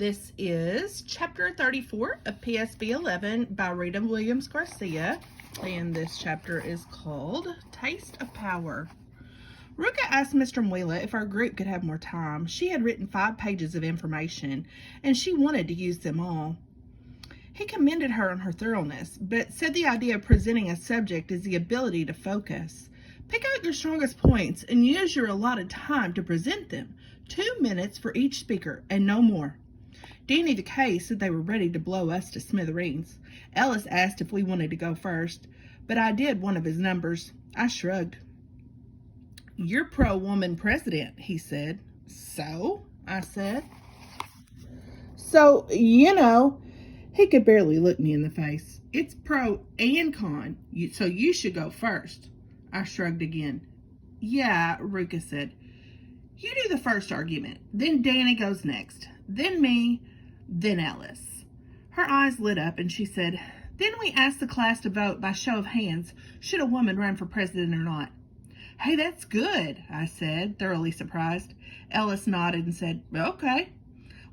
This is Chapter 34 of PSB 11 by Rita Williams Garcia, and this chapter is called Taste of Power. Ruka asked Mr. Mwila if our group could have more time. She had written 5 pages of information, and she wanted to use them all. He commended her on her thoroughness, but said the idea of presenting a subject is the ability to focus. Pick out your strongest points and use your allotted time to present them. 2 minutes for each speaker, and no more. Danny the K said they were ready to blow us to smithereens. Ellis asked if we wanted to go first, but I did one of his numbers. I shrugged. "You're pro-woman president," he said. "So?" I said. "So, he could barely look me in the face. "It's pro and con, so you should go first." I shrugged again. "Yeah," Ruka said. "You do the first argument, then Danny goes next, then me, then Ellis." Her eyes lit up and she said, "Then we asked the class to vote by show of hands, should a woman run for president or not." "Hey, that's good," I said, thoroughly surprised. Ellis nodded and said, "Okay."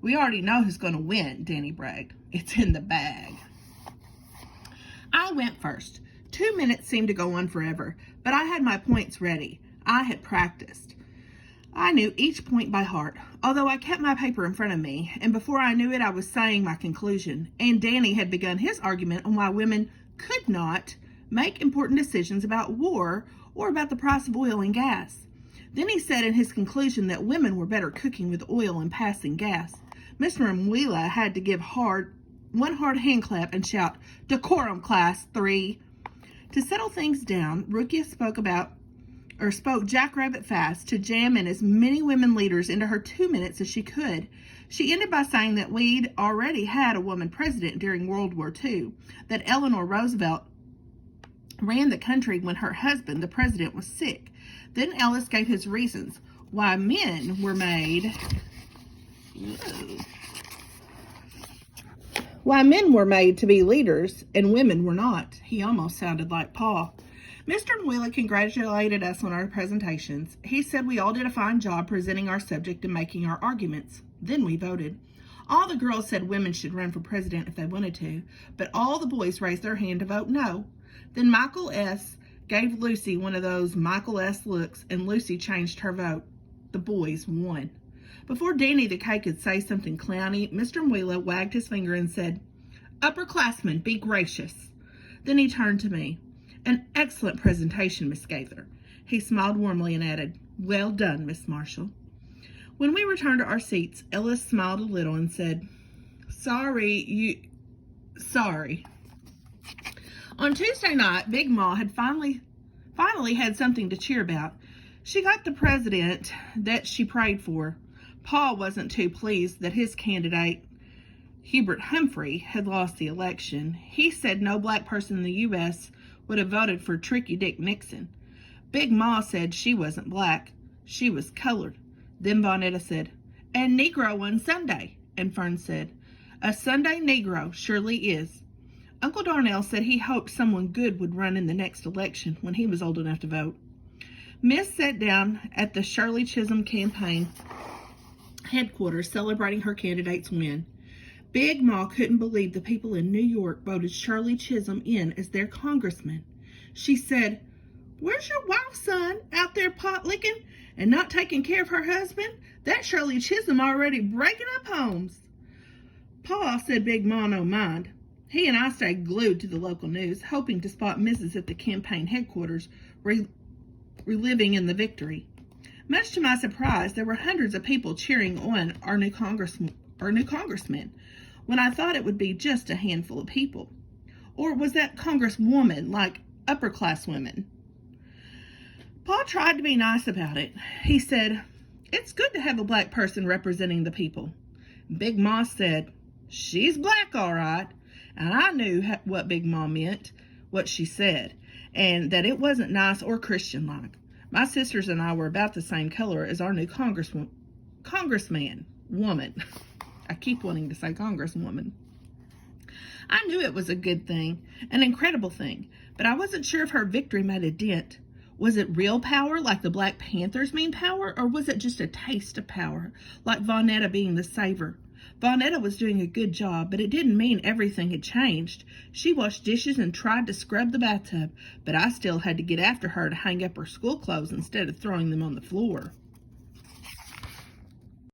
"We already know who's going to win," Danny bragged. "It's in the bag." I went first. 2 minutes seemed to go on forever, but I had my points ready. I had practiced. I knew each point by heart, although I kept my paper in front of me, and before I knew it, I was saying my conclusion, and Danny had begun his argument on why women could not make important decisions about war or about the price of oil and gas. Then he said in his conclusion that women were better cooking with oil and passing gas. Mr. Mwila had to give one hard hand clap and shout, "Decorum, class 3. To settle things down, Rukia spoke jackrabbit fast to jam in as many women leaders into her 2 minutes as she could. She ended by saying that we'd already had a woman president during World War II, that Eleanor Roosevelt ran the country when her husband, the president, was sick. Then Ellis gave his reasons why men were made to be leaders and women were not. He almost sounded like Paul. Mr. Mwila congratulated us on our presentations. He said we all did a fine job presenting our subject and making our arguments. Then we voted. All the girls said women should run for president if they wanted to, but all the boys raised their hand to vote no. Then Michael S. gave Lucy one of those Michael S. looks, and Lucy changed her vote. The boys won. Before Danny the K could say something clowny, Mr. Mwila wagged his finger and said, "Upperclassmen, be gracious." Then he turned to me. "An excellent presentation, Miss Gaither." He smiled warmly and added, "Well done, Miss Marshall." When we returned to our seats, Ellis smiled a little and said, Sorry. On Tuesday night, Big Ma had finally had something to cheer about. She got the president that she prayed for. Paul wasn't too pleased that his candidate, Hubert Humphrey, had lost the election. He said no black person in the U.S. would have voted for Tricky Dick Nixon. Big Ma said she wasn't black, she was colored. Then Vonetta said, "And Negro on Sunday." And Fern said, "A Sunday Negro surely is." Uncle Darnell said he hoped someone good would run in the next election when he was old enough to vote. Miss sat down at the Shirley Chisholm campaign headquarters celebrating her candidate's win. Big Ma couldn't believe the people in New York voted Shirley Chisholm in as their congressman. She said, "Where's your wife, son, out there pot licking and not taking care of her husband? That Shirley Chisholm already breaking up homes." Pa said Big Ma no mind. He and I stayed glued to the local news, hoping to spot Mrs. at the campaign headquarters reliving in the victory. Much to my surprise, there were hundreds of people cheering on our new congressman, when I thought it would be just a handful of people. Or was that congresswoman like upper-class women? Pa tried to be nice about it. He said, "It's good to have a black person representing the people." Big Ma said, "She's black, all right." And I knew what Big Ma meant, what she said, and that it wasn't nice or Christian-like. My sisters and I were about the same color as our new woman. I keep wanting to say congresswoman. I knew it was a good thing, an incredible thing, but I wasn't sure if her victory made a dent. Was it real power, like the Black Panthers mean power, or was it just a taste of power, like Vonetta being the saver? Vonetta was doing a good job, but it didn't mean everything had changed. She washed dishes and tried to scrub the bathtub, but I still had to get after her to hang up her school clothes instead of throwing them on the floor.